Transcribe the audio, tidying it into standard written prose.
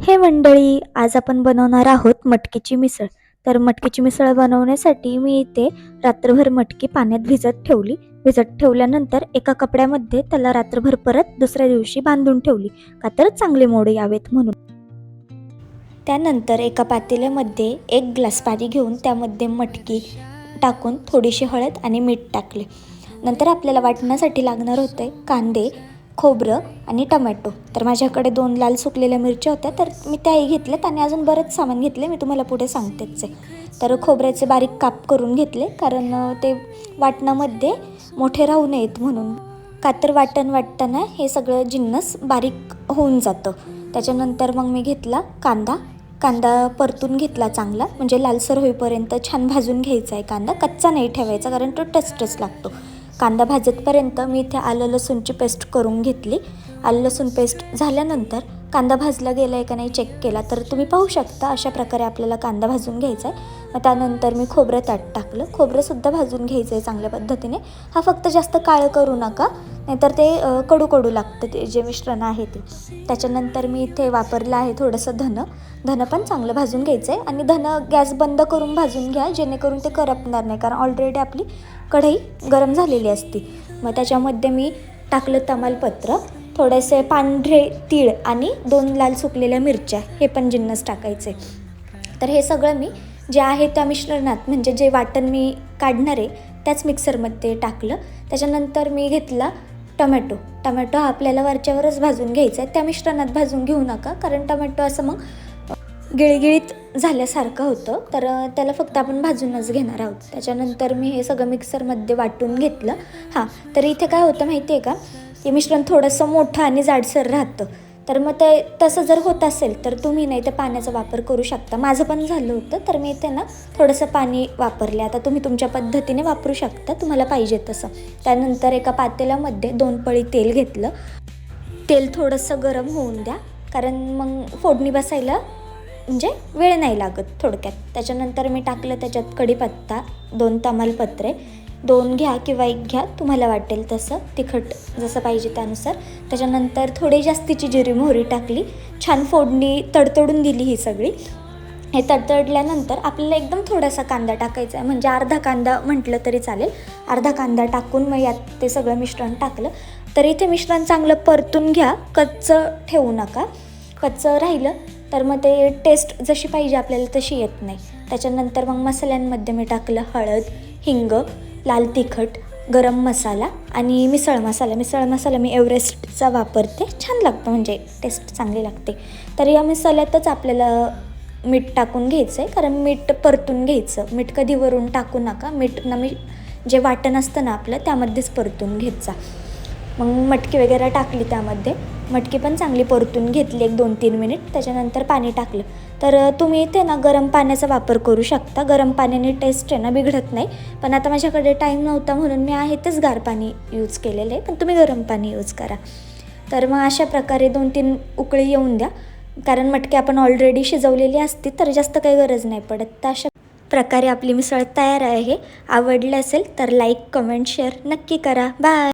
हे मंडळी, आज आपण बनवणार आहोत मटकीची मिसळ. तर मटकीची मिसळ बनवण्यासाठी मी इथे रात्रभर मटकी पाण्यात भिजत ठेवली. भिजत ठेवल्यानंतर एका कपड्यामध्ये त्याला रात्रभर परत दुसऱ्या दिवशी बांधून ठेवली, का तर चांगले मोड यावेत म्हणून. त्यानंतर एका पातेल्यामध्ये 1 ग्लास पाणी घेऊन त्यामध्ये मटकी टाकून थोडीशी हळद आणि मीठ टाकले. नंतर आपल्याला वाटण्यासाठी लागणार होते कांदे, खोबरं आणि टमॅटो. तर माझ्याकडे 2 लाल सुकलेल्या मिरच्या होत्या, तर मी त्याही घेतल्यात आणि अजून बरेच सामान घेतले, मी तुम्हाला पुढे सांगतेच आहे. तर खोबऱ्याचे बारीक काप करून घेतले, कारण ते वाटणामध्ये मोठे राहू नयेत म्हणून. का तर वाटताना हे सगळं जिन्नस बारीक होऊन जातं. त्याच्यानंतर मग मी घेतला कांदा परतून घेतला चांगला, म्हणजे लालसर होईपर्यंत छान भाजून घ्यायचा आहे कांदा. कच्चा नाही ठेवायचा, कारण तो टेस्टच लागतो. कांदा भाजतपर्यंत मी इथे आलं लसूणची पेस्ट करून घेतली. आलं लसूण पेस्ट झाल्यानंतर कांदा भाजला गेला आहे का नाही चेक केला तर तुम्ही पाहू शकता. अशा प्रकारे आपल्याला कांदा भाजून घ्यायचा आहे. मग त्यानंतर मी खोबरं त्यात टाकलं. खोबरंसुद्धा भाजून घ्यायचं आहे चांगल्या पद्धतीने. हा फक्त जास्त काळं करू नका, नाहीतर ते कडू लागतं ते जे मिश्रण आहे ते. त्याच्यानंतर मी इथे वापरलं आहे थोडंसं धनं पण चांगलं भाजून घ्यायचं आहे. आणि धनं गॅस बंद करून भाजून घ्या, जेणेकरून ते करपणार नाही, कारण ऑलरेडी आपली कढई गरम झालेली असते. मग त्याच्यामध्ये मी टाकलं तमालपत्र, थोडेसे पांढरे तीळ आणि 2 लाल सुकलेल्या मिरच्या, हे पण जिन्नस टाकायचे. तर हे सगळं मी जे आहे त्या मिश्रणात, म्हणजे जे वाटण मी काढणार आहे त्याच मिक्सरमध्ये टाकलं. त्याच्यानंतर मी घेतला टमॅटो हा आपल्याला वरच्यावरच भाजून घ्यायचा आहे, त्या मिश्रणात भाजून घेऊ नका, कारण टमॅटो असं मग गिळगिळीत झाल्यासारखं होतं. तर त्याला फक्त आपण भाजूनच घेणार आहोत. त्याच्यानंतर मी हे सगळं मिक्सरमध्ये वाटून घेतलं. तर इथे काय होतं माहिती आहे का, ते मिश्रण थोडंसं मोठं आणि जाडसर राहतं. तर मग ते तसं जर होत असेल तर तुम्ही नाही तर पाण्याचा वापर करू शकता. माझं पण झालं होतं, तर मी इथे ना थोडंसं पाणी वापरले. आता तुम्ही तुमच्या पद्धतीने वापरू शकता, तुम्हाला पाहिजे तसं. त्यानंतर एका पातेल्यामध्ये 2 पळी तेल घेतलं. तेल थोडंसं गरम होऊन द्या, कारण मग फोडणी बसायला म्हणजे वेळ नाही लागत थोडक्यात. त्याच्यानंतर मी टाकलं त्याच्यात कढीपत्ता, 2 तमालपत्रे, 2 घ्या किंवा 1 घ्या, तुम्हाला वाटेल तसं, तिखट जसं पाहिजे त्यानुसार. त्याच्यानंतर थोडी जास्तीची जिरी मोहरी टाकली. छान फोडणी तडतडून दिली ही सगळी. हे तडतडल्यानंतर आपल्याला एकदम थोडासा कांदा टाकायचा आहे, म्हणजे अर्धा कांदा म्हटलं तरी चालेल. अर्धा कांदा टाकून मग यात ते सगळं मिश्रण टाकलं. तर इथे मिश्रण चांगलं परतून घ्या, कच्चं ठेवू नका. कच्चं राहिलं तर मग ते टेस्ट जशी पाहिजे आपल्याला तशी येत नाही. त्याच्यानंतर मग मसाल्यांमध्ये मी टाकलं हळद, हिंग, लाल तिखट, गरम मसाला आणि मिसळ मसाला मी एव्हरेस्टचा वापरते, छान लागतं, म्हणजे टेस्ट चांगली लागते. तर या मसाल्यातच आपल्याला मीठ टाकून घ्यायचं आहे, कारण मीठ परतून घ्यायचं. मीठ कधी वरून टाकू नका, मीठ ना मी जे वाटण असतं ना आपलं त्यामध्येच परतून घ्यायचा. मग मटकी वगैरे टाकली त्यामध्ये. मटकी पण चांगली परतून घेतली 1-2-3 मिनिट. त्याच्यानंतर पाणी टाकलं. तर तुम्ही इथे ना गरम पाण्याचा वापर करू शकता. गरम पाण्याने टेस्ट आहे ना बिघडत नाही. पण आता माझ्याकडे टाईम नव्हता म्हणून मी आहे तेच गार पाणी यूज केलेलं आहे, पण तुम्ही गरम पाणी यूज करा. तर मग अशा प्रकारे 2-3 उकळी येऊन द्या, कारण मटकी आपण ऑलरेडी शिजवलेली असते, तर जास्त काही गरज नाही पडत. तर अशा प्रकारे आपली मिसळ तयार आहे. आवडली असेल तर लाईक, कमेंट, शेअर नक्की करा. बाय.